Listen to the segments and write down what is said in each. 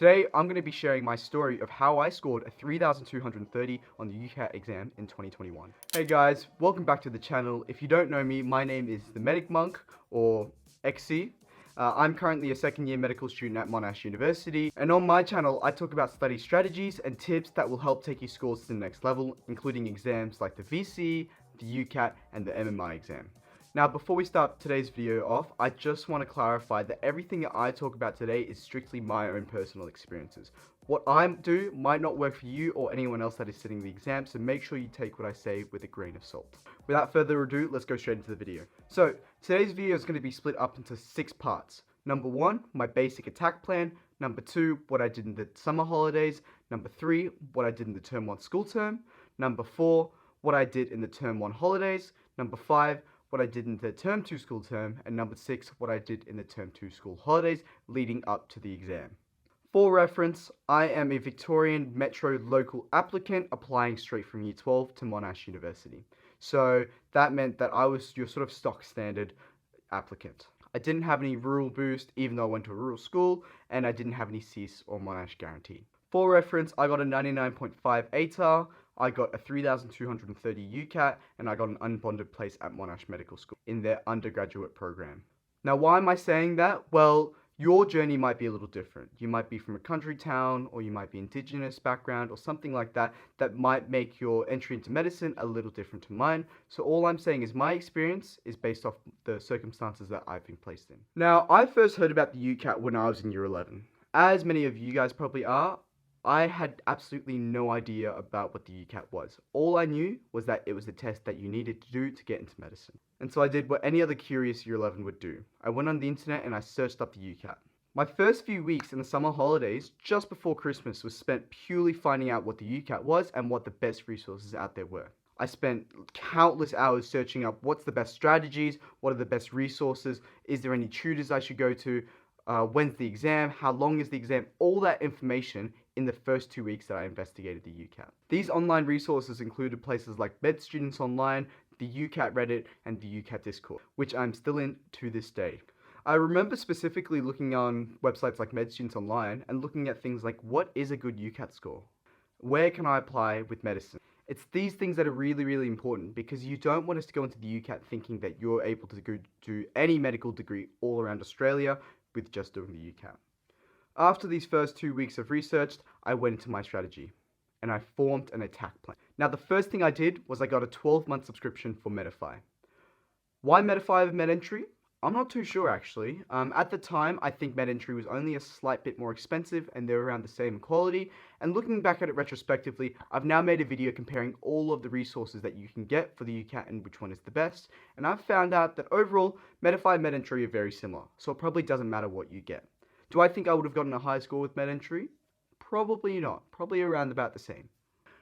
Today, I'm going to be sharing my story of how I scored a 3,230 on the UCAT exam in 2021. Hey guys, welcome back to the channel. If you don't know me, my name is the Medic Monk, or XC. I'm currently a second year medical student at Monash University, and on my channel, I talk about study strategies and tips that will help take your scores to the next level, including exams like the VC, the UCAT, and the MMI exam. Now, before we start today's video off, I just want to clarify that everything that I talk about today is strictly my own personal experiences. What I do might not work for you or anyone else that is sitting the exam, so make sure you take what I say with a grain of salt. Without further ado, let's go straight into the video. So, today's video is going to be split up into 6 parts. Number 1, my basic attack plan. Number 2, what I did in the summer holidays. Number 3, what I did in the term 1 school term. Number 4, what I did in the term 1 holidays. Number 5, what I did in the term 2 school term, and number 6, what I did in the term 2 school holidays leading up to the exam. For reference, I am a Victorian Metro local applicant applying straight from Year 12 to Monash University. So that meant that I was your sort of stock standard applicant. I didn't have any rural boost even though I went to a rural school, and I didn't have any CIS or Monash guarantee. For reference, I got a 99.5 ATAR, I got a 3,230 UCAT, and I got an unbonded place at Monash Medical School in their undergraduate program. Now, why am I saying that? Well, your journey might be a little different. You might be from a country town, or you might be indigenous background, or something like that, that might make your entry into medicine a little different to mine. So all I'm saying is my experience is based off the circumstances that I've been placed in. Now, I first heard about the UCAT when I was in Year 11. As many of you guys probably are, I had absolutely no idea about what the UCAT was. All I knew was that it was a test that you needed to do to get into medicine. And so I did what any other curious Year 11 would do. I went on the internet and I searched up the UCAT. My first few weeks in the summer holidays, just before Christmas, was spent purely finding out what the UCAT was and what the best resources out there were. I spent countless hours searching up what's the best strategies, what are the best resources, is there any tutors I should go to, when's the exam, how long is the exam, all that information in the first 2 weeks that I investigated the UCAT. These online resources included places like Med Students Online, the UCAT Reddit, and the UCAT Discord, which I'm still in to this day. I remember specifically looking on websites like Med Students Online and looking at things like, what is a good UCAT score? Where can I apply with medicine? It's these things that are really, really important because you don't want us to go into the UCAT thinking that you're able to go do any medical degree all around Australia with just doing the UCAT. After these first 2 weeks of research, I went into my strategy and I formed an attack plan. Now, the first thing I did was I got a 12-month subscription for Medify. Why Medify over MedEntry? I'm not too sure actually. At the time, I think MedEntry was only a slight bit more expensive and they're around the same quality. And looking back at it retrospectively, I've now made a video comparing all of the resources that you can get for the UCAT and which one is the best. And I've found out that overall, Medify and MedEntry are very similar. So it probably doesn't matter what you get. Do I think I would have gotten a high score with MedEntry? Probably not. Probably around about the same.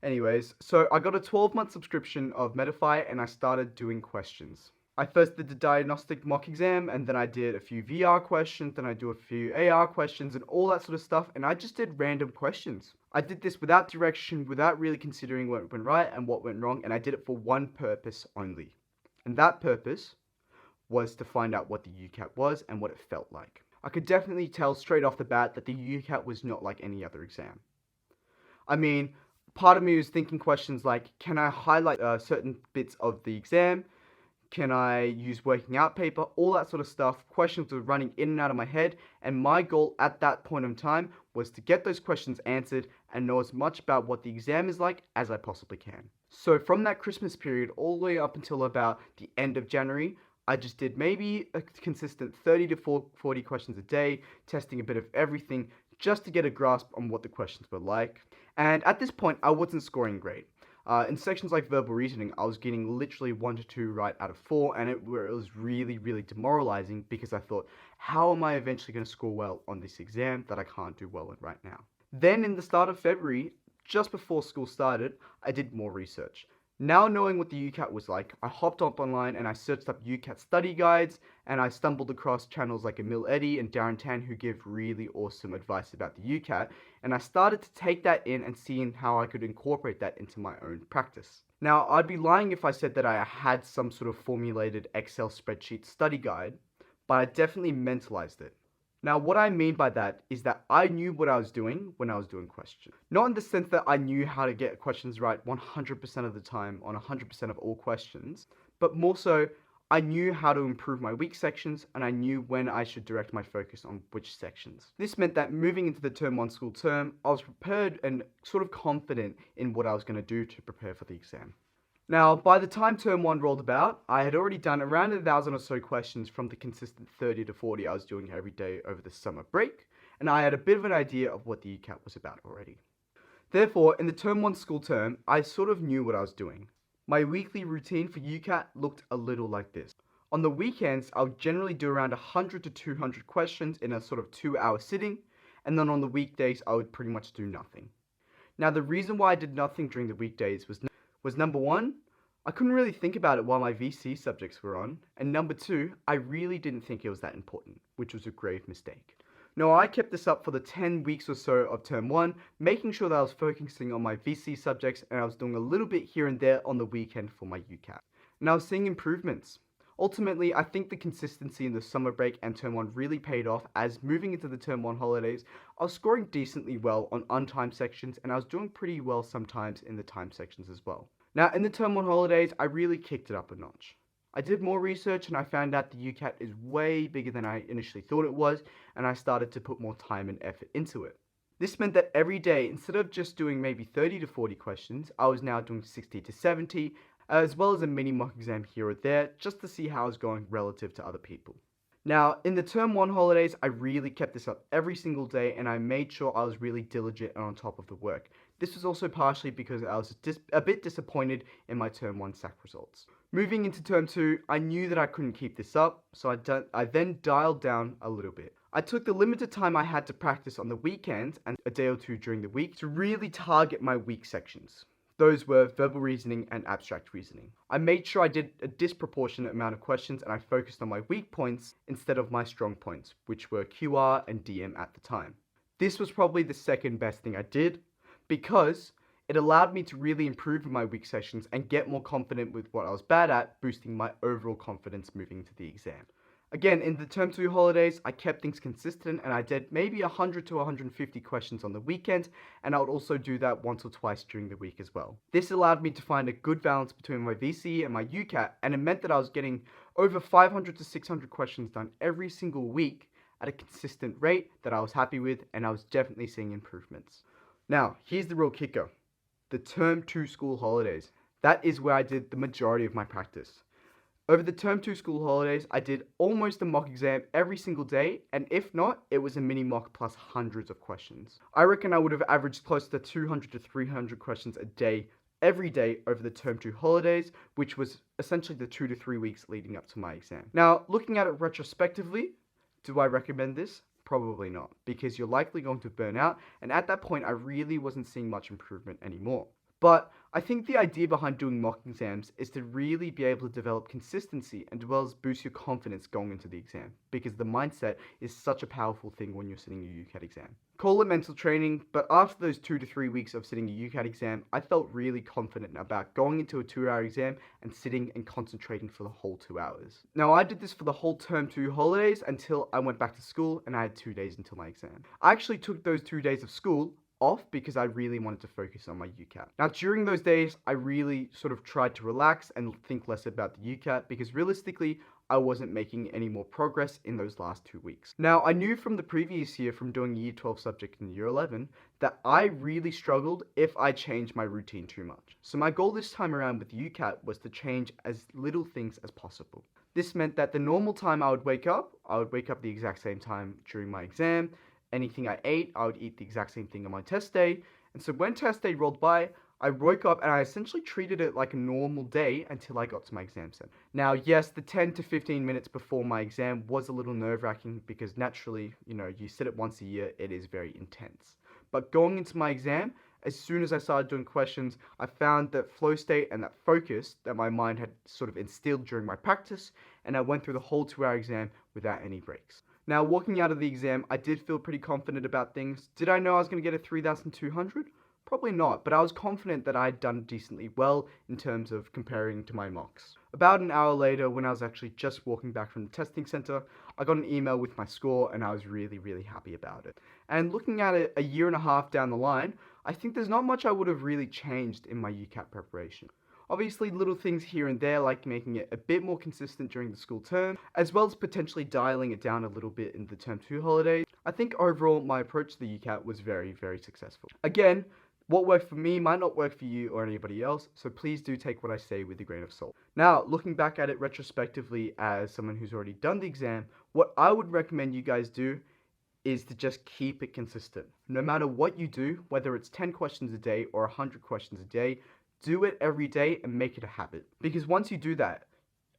Anyways, so I got a 12-month subscription of Medify and I started doing questions. I first did the diagnostic mock exam and then I did a few VR questions, then I do a few AR questions and all that sort of stuff, and I just did random questions. I did this without direction, without really considering what went right and what went wrong, and I did it for one purpose only. And that purpose was to find out what the UCAT was and what it felt like. I could definitely tell straight off the bat that the UCAT was not like any other exam. I mean, part of me was thinking questions like, can I highlight certain bits of the exam? Can I use working out paper? All that sort of stuff. Questions were running in and out of my head, and my goal at that point in time was to get those questions answered and know as much about what the exam is like as I possibly can. So from that Christmas period all the way up until about the end of January, I just did maybe a consistent 30 to 40 questions a day, testing a bit of everything just to get a grasp on what the questions were like. And at this point, I wasn't scoring great. In sections like verbal reasoning, I was getting literally 1 to 2 right out of 4, and it was really, really demoralizing because I thought, how am I eventually going to score well on this exam that I can't do well in right now? Then in the start of February, just before school started, I did more research. Now knowing what the UCAT was like, I hopped up online and I searched up UCAT study guides, and I stumbled across channels like Emil Eddy and Darren Tan who give really awesome advice about the UCAT, and I started to take that in and seeing how I could incorporate that into my own practice. Now, I'd be lying if I said that I had some sort of formulated Excel spreadsheet study guide, but I definitely mentalized it. Now, what I mean by that is that I knew what I was doing when I was doing questions. Not in the sense that I knew how to get questions right 100% of the time on 100% of all questions, but more so, I knew how to improve my weak sections and I knew when I should direct my focus on which sections. This meant that moving into the term 1 school term, I was prepared and sort of confident in what I was going to do to prepare for the exam. Now, by the time term 1 rolled about, I had already done around 1,000 or so questions from the consistent 30 to 40 I was doing every day over the summer break, and I had a bit of an idea of what the UCAT was about already. Therefore, in the term 1 school term, I sort of knew what I was doing. My weekly routine for UCAT looked a little like this. On the weekends, I would generally do around 100 to 200 questions in a sort of 2-hour sitting, and then on the weekdays, I would pretty much do nothing. Now, the reason why I did nothing during the weekdays was number one, I couldn't really think about it while my VC subjects were on, and number two, I really didn't think it was that important, which was a grave mistake. No, I kept this up for the 10 weeks or so of term 1, making sure that I was focusing on my VC subjects and I was doing a little bit here and there on the weekend for my UCAT. And I was seeing improvements. Ultimately, I think the consistency in the summer break and term 1 really paid off, as moving into the term 1 holidays, I was scoring decently well on untimed sections and I was doing pretty well sometimes in the timed sections as well. Now, in the term 1 holidays, I really kicked it up a notch. I did more research and I found out the UCAT is way bigger than I initially thought it was, and I started to put more time and effort into it. This meant that every day, instead of just doing maybe 30 to 40 questions, I was now doing 60 to 70, as well as a mini mock exam here or there, just to see how I was going relative to other people. Now, in the term 1 holidays, I really kept this up every single day and I made sure I was really diligent and on top of the work. This was also partially because I was a bit disappointed in my term 1 SAC results. Moving into term 2, I knew that I couldn't keep this up, so I then dialed down a little bit. I took the limited time I had to practice on the weekends and a day or two during the week to really target my weak sections. Those were verbal reasoning and abstract reasoning. I made sure I did a disproportionate amount of questions and I focused on my weak points instead of my strong points, which were QR and DM at the time. This was probably the second best thing I did because it allowed me to really improve in my weak sessions and get more confident with what I was bad at, boosting my overall confidence moving into the exam. Again, in the term 2 holidays, I kept things consistent and I did maybe 100 to 150 questions on the weekend, and I would also do that once or twice during the week as well. This allowed me to find a good balance between my VCE and my UCAT, and it meant that I was getting over 500 to 600 questions done every single week at a consistent rate that I was happy with, and I was definitely seeing improvements. Now, here's the real kicker. The term 2 school holidays. That is where I did the majority of my practice. Over the term 2 school holidays, I did almost a mock exam every single day, and if not, it was a mini mock plus hundreds of questions. I reckon I would have averaged close to 200 to 300 questions a day, every day over the term 2 holidays, which was essentially the 2 to 3 weeks leading up to my exam. Now, looking at it retrospectively, do I recommend this? Probably not, because you're likely going to burn out, and at that point, I really wasn't seeing much improvement anymore. But I think the idea behind doing mock exams is to really be able to develop consistency and as well as boost your confidence going into the exam, because the mindset is such a powerful thing when you're sitting a UCAT exam. Call it mental training, but after those 2 to 3 weeks of sitting a UCAT exam, I felt really confident about going into a 2-hour exam and sitting and concentrating for the whole 2 hours. Now, I did this for the whole term 2 holidays until I went back to school and I had 2 days until my exam. I actually took those 2 days of school off because I really wanted to focus on my UCAT. Now, during those days, I really sort of tried to relax and think less about the UCAT because realistically, I wasn't making any more progress in those last 2 weeks. Now, I knew from the previous year from doing Year 12 subject in Year 11 that I really struggled if I changed my routine too much. So my goal this time around with UCAT was to change as little things as possible. This meant that the normal time I would wake up the exact same time during my exam. Anything I ate, I would eat the exact same thing on my test day. And so when test day rolled by, I woke up and I essentially treated it like a normal day until I got to my exam center. Now, yes, the 10 to 15 minutes before my exam was a little nerve-wracking because naturally, you sit it once a year, it is very intense. But going into my exam, as soon as I started doing questions, I found that flow state and that focus that my mind had sort of instilled during my practice, and I went through the whole 2-hour exam without any breaks. Now, walking out of the exam, I did feel pretty confident about things. Did I know I was going to get a 3,200? Probably not, but I was confident that I had done decently well in terms of comparing to my mocks. About an hour later, when I was actually just walking back from the testing center, I got an email with my score and I was really happy about it. And looking at it a year and a half down the line, I think there's not much I would have really changed in my UCAT preparation. Obviously, little things here and there, like making it a bit more consistent during the school term, as well as potentially dialing it down a little bit in the term 2 holidays. I think overall, my approach to the UCAT was very successful. Again, what worked for me might not work for you or anybody else, so please do take what I say with a grain of salt. Now, looking back at it retrospectively as someone who's already done the exam, what I would recommend you guys do is to just keep it consistent. No matter what you do, whether it's 10 questions a day or 100 questions a day, do it every day and make it a habit. Because once you do that,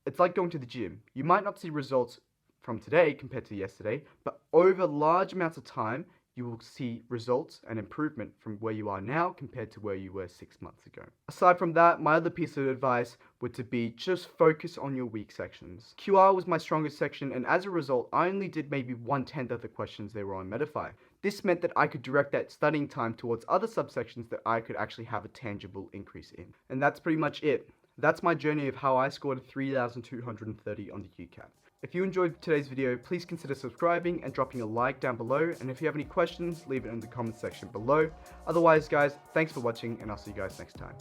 it's like going to the gym. You might not see results from today compared to yesterday, but over large amounts of time, you will see results and improvement from where you are now compared to where you were 6 months ago. Aside from that, my other piece of advice would to be just focus on your weak sections. QR was my strongest section, and as a result, I only did maybe 1/10 of the questions they were on Medify. This meant that I could direct that studying time towards other subsections that I could actually have a tangible increase in. And that's pretty much it. That's my journey of how I scored 3,230 on the UCAT. If you enjoyed today's video, please consider subscribing and dropping a like down below, and if you have any questions, leave it in the comment section below. Otherwise guys, thanks for watching, and I'll see you guys next time.